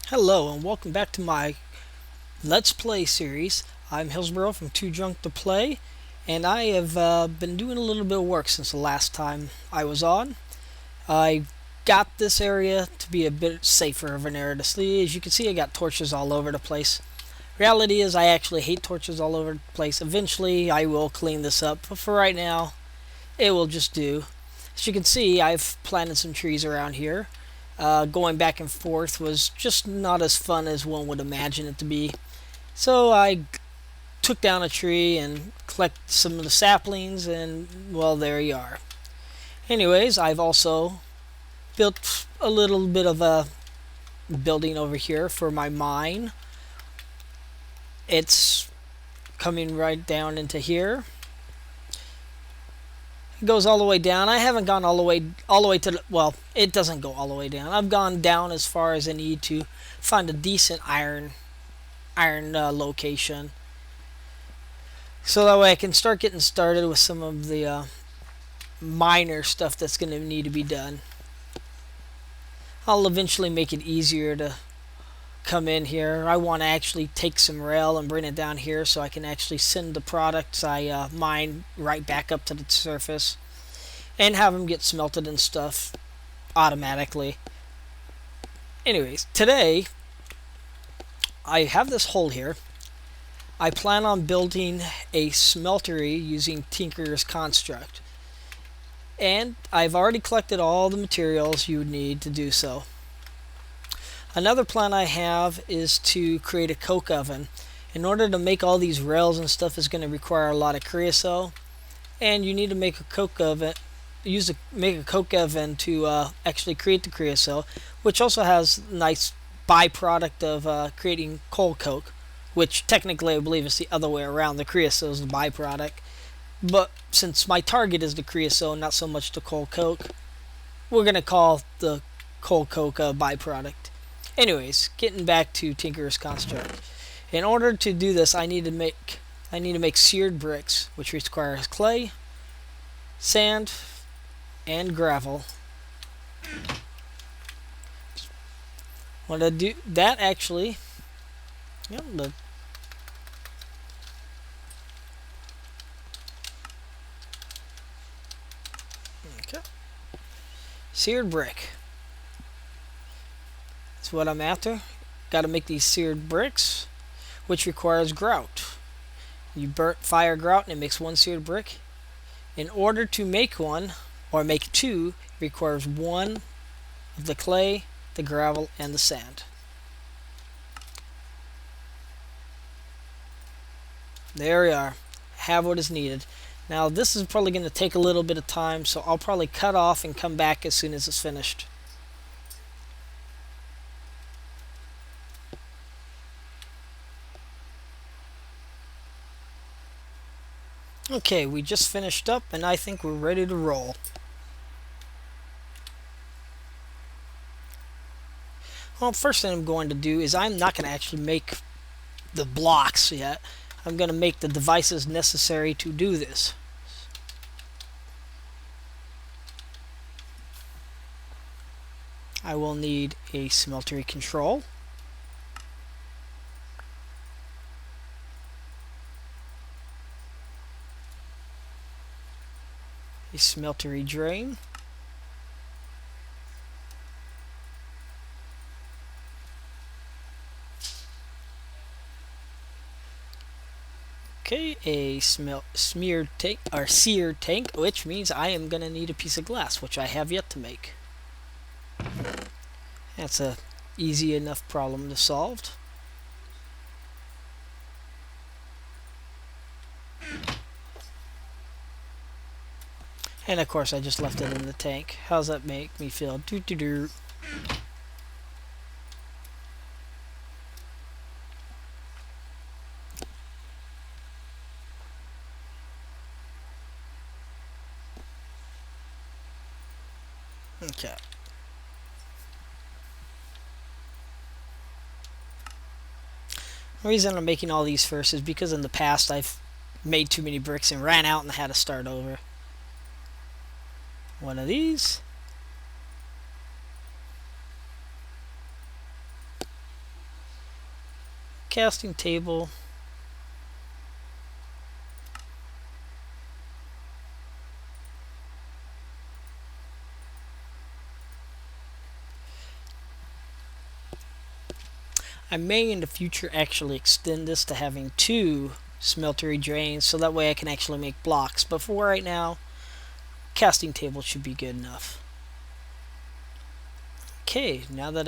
Hello and welcome back to my Let's Play series. I'm Hillsboro from Too Drunk to Play, and I have been doing a little bit of work since the last time I was on. I got this area to be a bit safer of an area to sleep. As you can see, I got torches all over the place. Reality is I actually hate torches all over the place. Eventually I will clean this up, but for right now it will just do. As you can see, I've planted some trees around here. Going back and forth was just not as fun as one would imagine it to be. So I took down a tree and collected some of the saplings, and well, there you are. Anyways, I've also built a little bit of a building over here for my mine. It's coming right down into here. It goes all the way down. I haven't gone all the way to the, well, it doesn't go all the way down. I've gone down as far as I need to find a decent iron location, so that way I can start getting started with some of the minor stuff that's going to need to be done. I'll eventually make it easier to come in here. I want to actually take some rail and bring it down here so I can actually send the products I mine right back up to the surface and have them get smelted and stuff automatically. Anyways, today I have this hole here. I plan on building a smeltery using Tinker's construct, and I've already collected all the materials you would need to do so. Another plan I have is to create a coke oven. In order to make all these rails and stuff is going to require a lot of creosote, and you need to make a coke oven. Make a coke oven to actually create the creosote, which also has nice byproduct of creating coal coke, which technically I believe is the other way around. The creosote is the byproduct, but since my target is the creosote, not so much the coal coke, we're gonna call the coal coke a byproduct. Anyways, getting back to Tinker's construct. In order to do this, I need to make seared bricks, which requires clay, sand, and gravel. Want to do that actually? Yep, okay. Seared brick. That's what I'm after. Got to make these seared bricks, which requires grout. You burnt fire grout and it makes one seared brick. In order to make one, or make two, it requires one of the clay, the gravel, and the sand. There we are. Have what is needed. Now this is probably going to take a little bit of time, so I'll probably cut off and come back as soon as it's finished. Okay, we just finished up and I think we're ready to roll. Well, first thing I'm going to do is I'm not going to actually make the blocks yet. I'm going to make the devices necessary to do this. I will need a smeltery control, a smeltery drain, okay, a smeared tank or seared tank, which means I am going to need a piece of glass, which I have yet to make. That's a easy enough problem to solve. And of course I just left it in the tank. How's that make me feel? Doo doo doo. Okay. The reason I'm making all these first is because in the past I've made too many bricks and ran out and had to start over. One of these. casting table. I may in the future actually extend this to having 2 smeltery drains, so that way I can actually make blocks. But for right now, casting table should be good enough. Okay, now that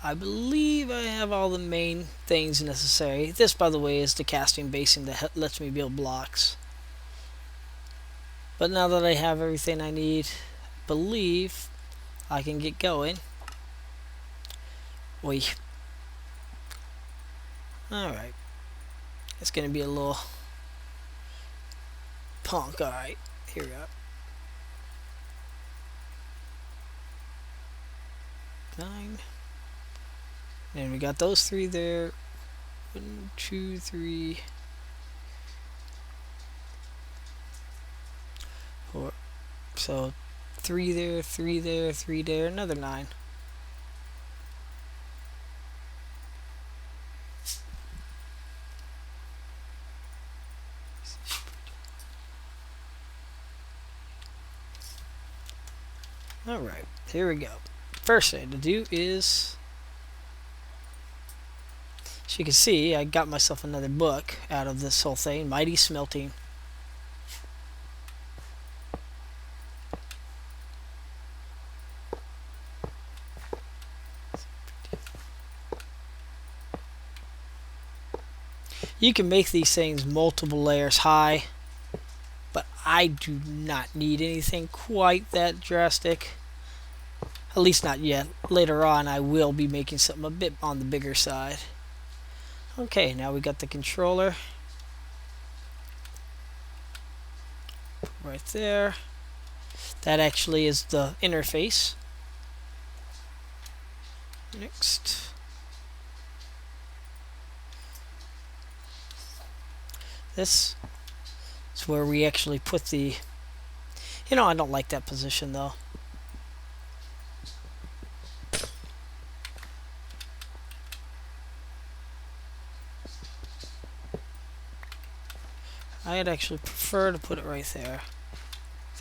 I believe I have all the main things necessary. This, by the way, is the casting basin that lets me build blocks. But now that I have everything I need, I believe I can get going. Oi. Alright. It's going to be a little punk. Alright, here we go. 9. And we got those 3 there. 1, 2, 3, 4. So 3 there, 3 there, 3 there, another 9. Alright, here we go. First thing to do is, as you can see, I got myself another book out of this whole thing, Mighty Smelting. You can make these things multiple layers high, but I do not need anything quite that drastic. At least not yet. Later on I will be making something a bit on the bigger side. Okay, now we got the controller right there. That actually is the interface. Next. This is where we actually put the... You know, I don't like that position though. I'd actually prefer to put it right there.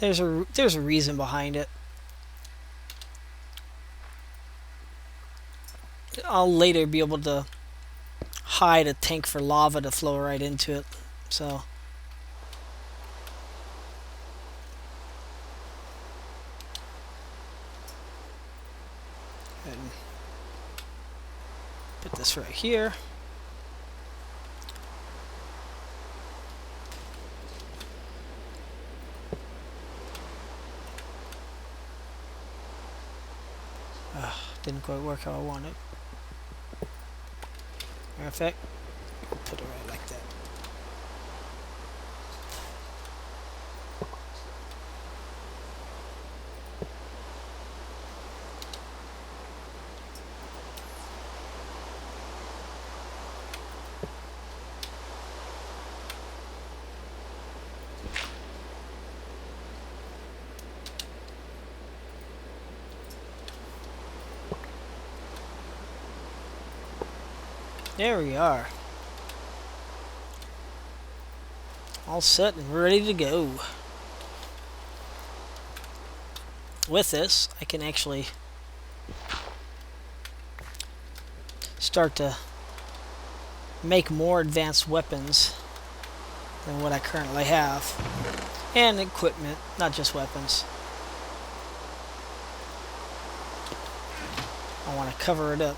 There's a reason behind it. I'll later be able to hide a tank for lava to flow right into it. So and put this right here. Didn't quite work how I wanted. Matter of fact, put it right like that. There we are. All set and ready to go. With this, I can actually start to make more advanced weapons than what I currently have. And equipment, not just weapons. I want to cover it up.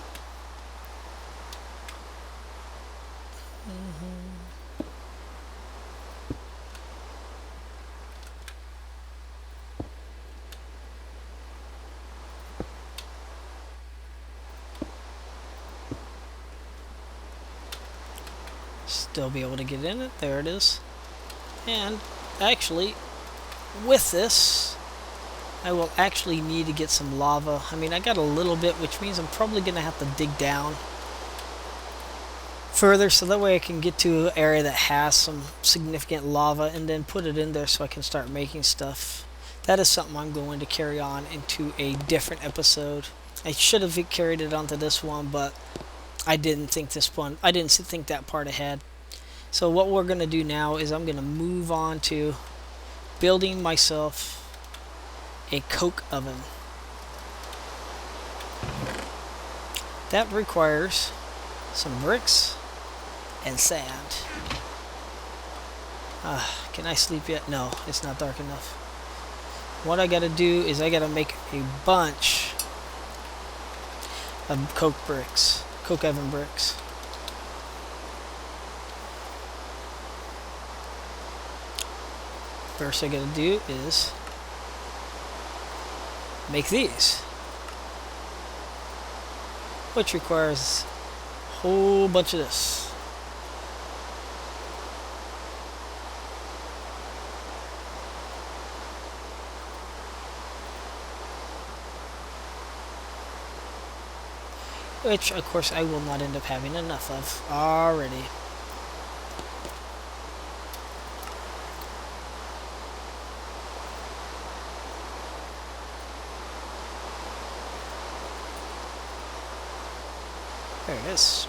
Still be able to get in it. There it is. And actually, with this, I will actually need to get some lava. I mean, I got a little bit, which means I'm probably going to have to dig down further, so that way I can get to an area that has some significant lava and then put it in there so I can start making stuff. That is something I'm going to carry on into a different episode. I should have carried it onto this one, but I didn't think this one. I didn't think that part ahead. So what we're gonna do now is I'm gonna move on to building myself a coke oven. That requires some bricks and sand. Can I sleep yet? No, it's not dark enough. What I gotta do is I gotta make a bunch of coke bricks, coke oven bricks. First I gotta do is make these, which requires a whole bunch of this. Which, of course, I will not end up having enough of already. There it is.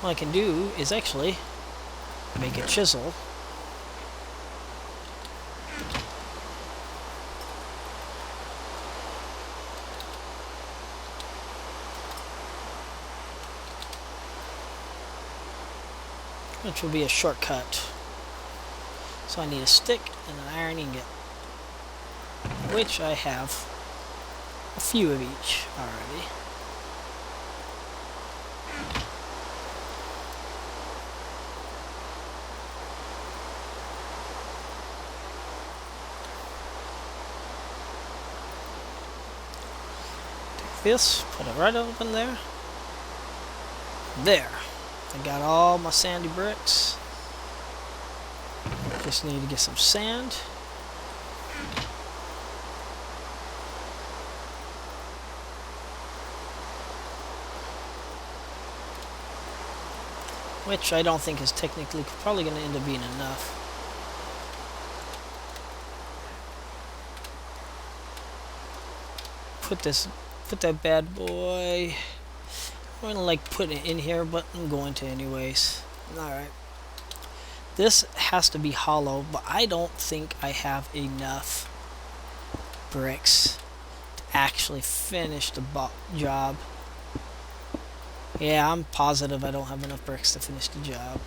What I can do is actually make a chisel. Which will be a shortcut. So I need a stick and an iron ingot, which I have a few of each already. This, put it right up in there. There. I got all my sandy bricks. Just need to get some sand. Which I don't think is technically probably going to end up being enough. Put that bad boy. I'm gonna like put it in here, but I'm going to anyways. Alright. This has to be hollow, but I don't think I have enough bricks to actually finish the job. Yeah, I'm positive I don't have enough bricks to finish the job.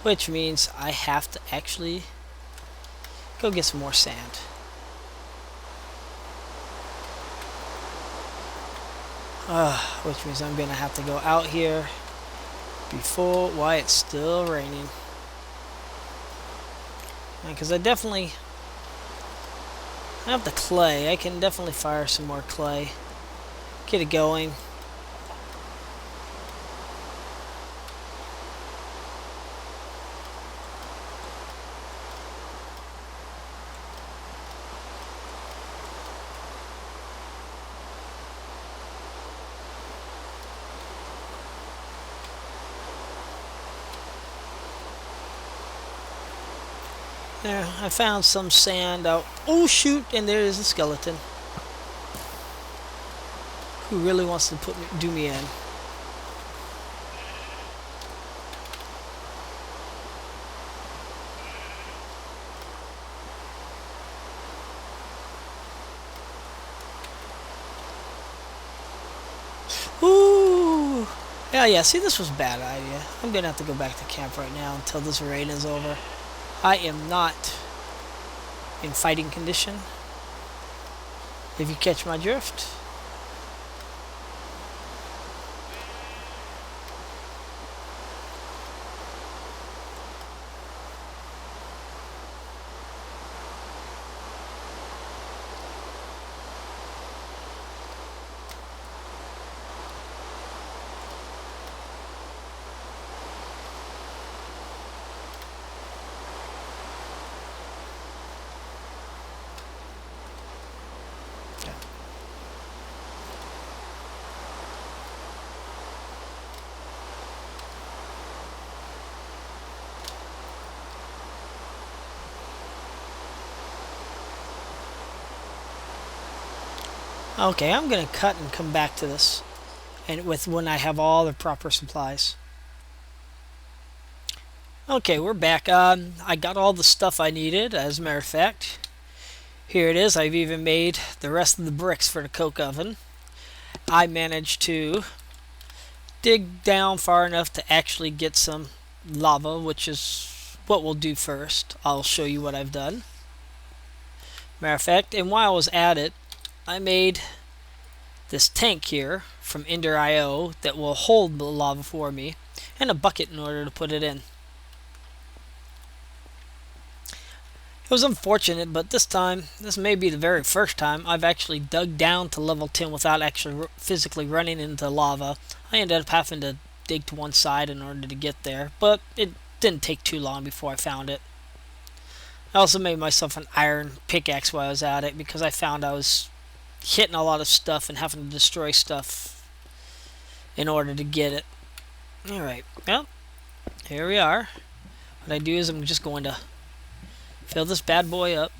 Which means I have to actually go get some more sand. Which means I'm gonna have to go out here before while it's still raining. Because I have the clay. I can definitely fire some more clay. Get it going. There, I found some sand out. Oh shoot, and there is a skeleton. Who really wants to do me in? Ooh. Yeah, see, this was a bad idea. I'm gonna have to go back to camp right now until this rain is over. I am not in fighting condition, if you catch my drift. Okay, I'm gonna cut and come back to this, and with when I have all the proper supplies. Okay, we're back. I got all the stuff I needed. As a matter of fact, here it is. I've even made the rest of the bricks for the coke oven. I managed to dig down far enough to actually get some lava, which is what we'll do first. I'll show you what I've done. Matter of fact, and while I was at it, I made this tank here from Ender.io that will hold the lava for me, and a bucket in order to put it in. It was unfortunate, but this may be the very first time I've actually dug down to level 10 without actually physically running into lava. I ended up having to dig to one side in order to get there, but it didn't take too long before I found it. I also made myself an iron pickaxe while I was at it because I found I was hitting a lot of stuff and having to destroy stuff in order to get it. Alright, well, here we are. What I do is I'm just going to fill this bad boy up.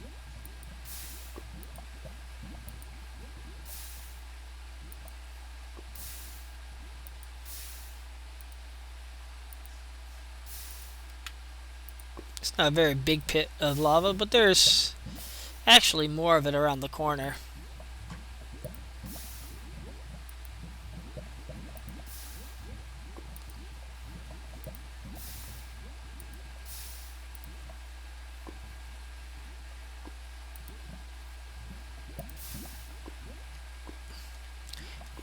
It's not a very big pit of lava, but there's actually more of it around the corner.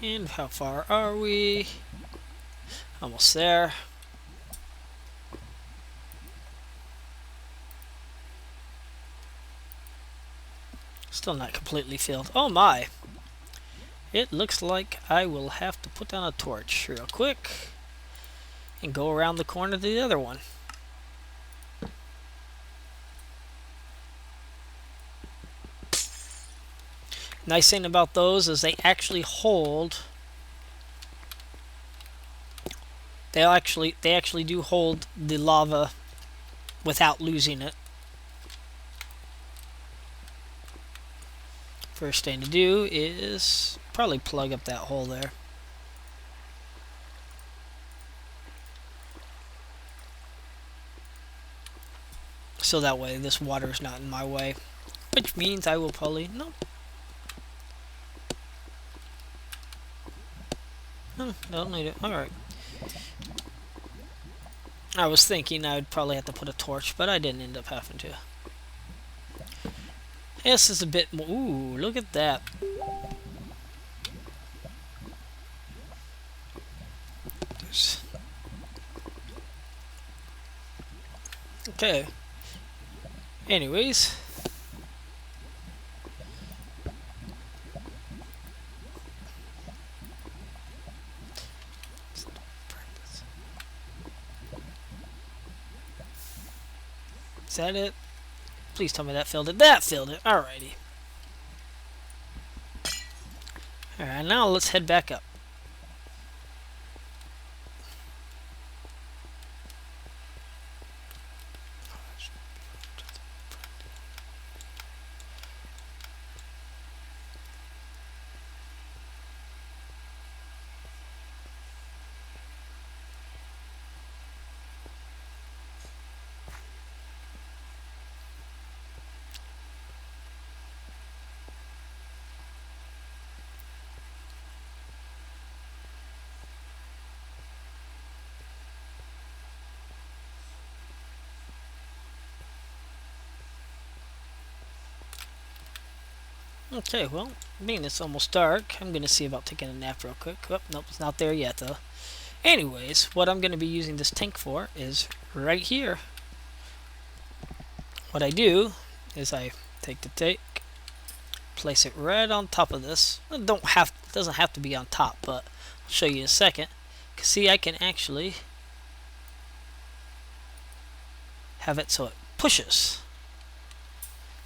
And how far are we? Almost there. Still not completely filled. Oh my! It looks like I will have to put down a torch real quick and go around the corner to the other one. Nice thing about those is they actually hold. They actually do hold the lava without losing it. First thing to do is probably plug up that hole there. So that way this water is not in my way. Which means I will probably... Nope. Oh, don't need it. Alright. I was thinking I would probably have to put a torch, but I didn't end up having to. This is a bit more... Ooh, look at that. Okay. Anyways. Is that it? Please tell me that filled it. That filled it. Alrighty. Alright, now let's head back up. Okay, well, being it's almost dark, I'm going to see about taking a nap real quick. Oh, nope, it's not there yet, though. Anyways, what I'm going to be using this tank for is right here. What I do is I take the tank, place it right on top of this. It doesn't have to be on top, but I'll show you in a second. See, I can actually have it so it pushes.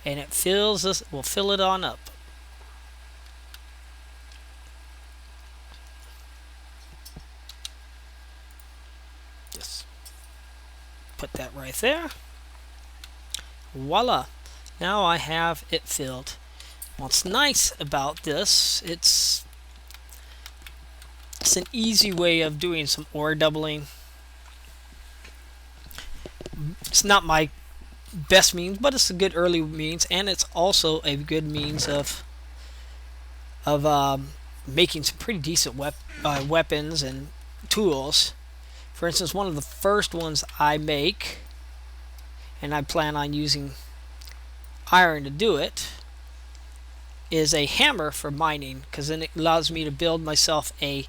And it fills this, will fill it on up. Just put that right there. Voila! Now I have it filled. What's nice about this, it's an easy way of doing some ore doubling. It's not my best means, but it's a good early means, and it's also a good means of making some pretty decent weapons and tools. For instance, one of the first ones I make, and I plan on using iron to do it, is a hammer for mining, because then it allows me to build myself a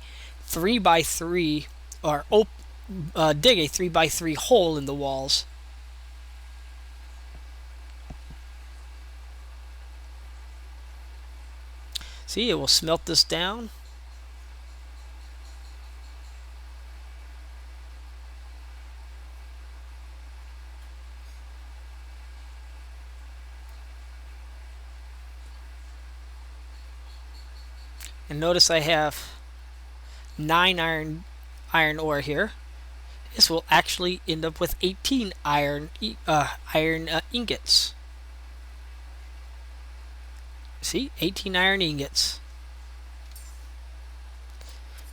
3x3 or dig a 3x3 hole in the walls. See, it will smelt this down. And notice I have 9 iron ore here. This will actually end up with 18 iron ingots. See, 18 iron ingots.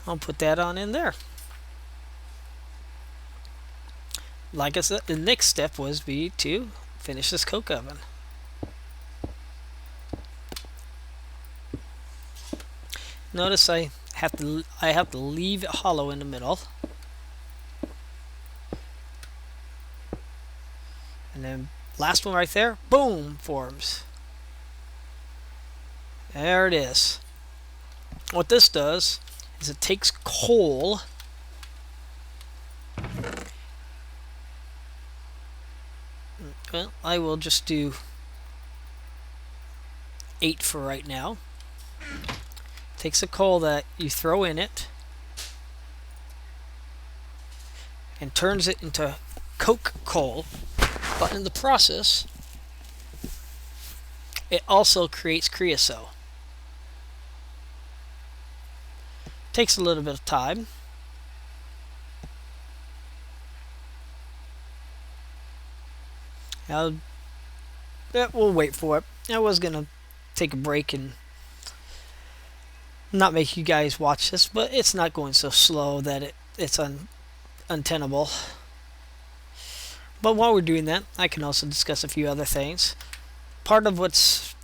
I'll put that on in there. Like I said, the next step was to finish this coke oven. Notice I have to leave it hollow in the middle. And then last one right there, boom, forms. There it is. What this does is it takes coal well, I will just do 8 for right now. Takes a coal that you throw in it and turns it into coke coal, but in the process it also creates creosote. Takes a little bit of time. We'll wait for it. I was gonna take a break and not make you guys watch this, but it's not going so slow that it's untenable. But while we're doing that, I can also discuss a few other things. Part of what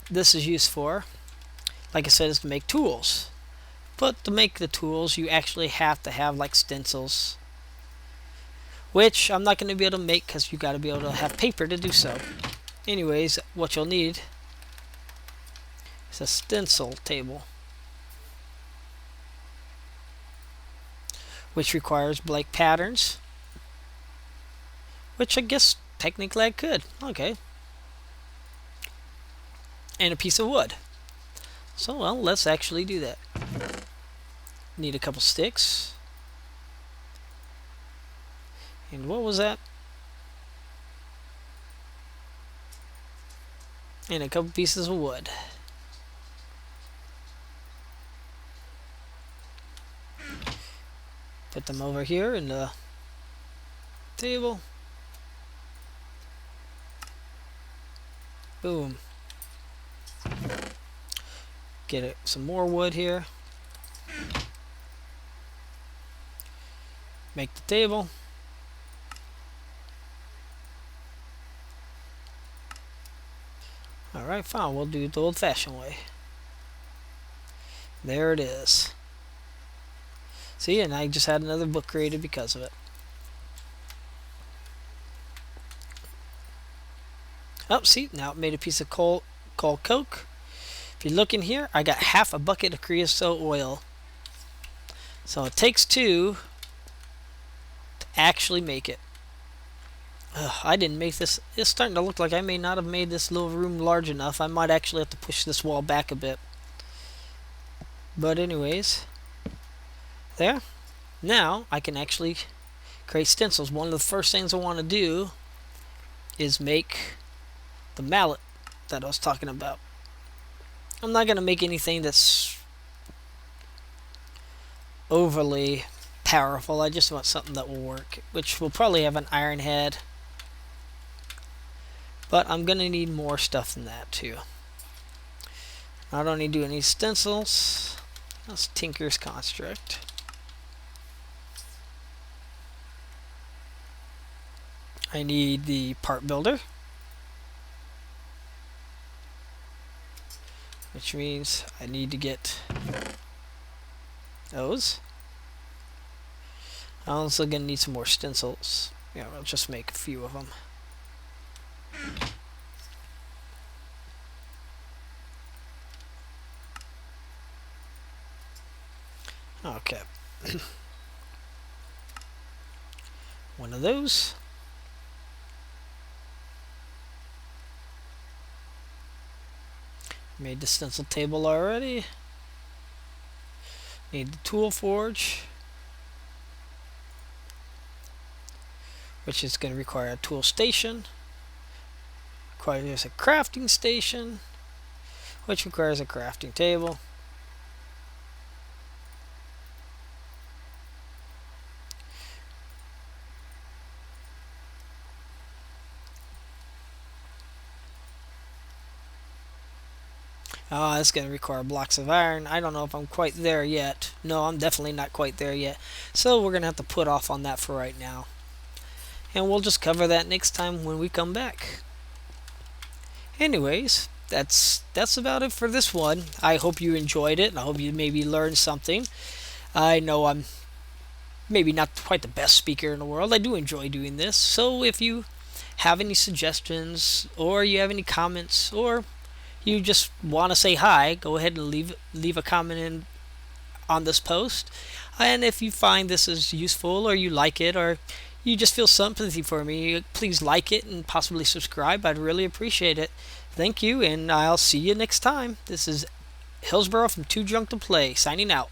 this is used for, like I said, is to make tools. But to make the tools, you actually have to have like stencils, which I'm not going to be able to make because you got to be able to have paper to do so. Anyways, what you'll need is a stencil table, which requires blank patterns, which I guess technically I could. Okay. And a piece of wood. So, well, let's actually do that. Need a couple sticks. And what was that? And a couple pieces of wood. Put them over here in the table. Boom. Get some more wood here. Make the table. Alright, fine. We'll do it the old-fashioned way. There it is. See, and I just had another book created because of it. Oh, see, now it made a piece of coal coke. If you look in here, I got half a bucket of creosote oil. So it takes 2 to actually make it. I didn't make this. It's starting to look like I may not have made this little room large enough. I might actually have to push this wall back a bit. But anyways, there. Now I can actually create stencils. One of the first things I want to do is make the mallet that I was talking about. I'm not going to make anything that's overly powerful. I just want something that will work, which will probably have an iron head. But I'm going to need more stuff than that too. I don't need to do any stencils. That's Tinker's Construct. I need the part builder, which means I need to get those. I'm also going to need some more stencils. Yeah, I'll just make a few of them. Okay. One of those. Made the stencil table already. Need the tool forge, which is going to require a tool station. Requires a crafting station, which requires a crafting table. It's going to require blocks of iron. I don't know if I'm quite there yet. No, I'm definitely not quite there yet. So we're going to have to put off on that for right now. And we'll just cover that next time when we come back. Anyways, that's about it for this one. I hope you enjoyed it. I hope you maybe learned something. I know I'm maybe not quite the best speaker in the world. I do enjoy doing this. So if you have any suggestions, or you have any comments, or you just want to say hi, go ahead and leave a comment in on this post. And if you find this is useful, or you like it, or you just feel sympathy for me, please like it and possibly subscribe. I'd really appreciate it. Thank you, and I'll see you next time. This is Hillsboro from Too Drunk to Play, signing out.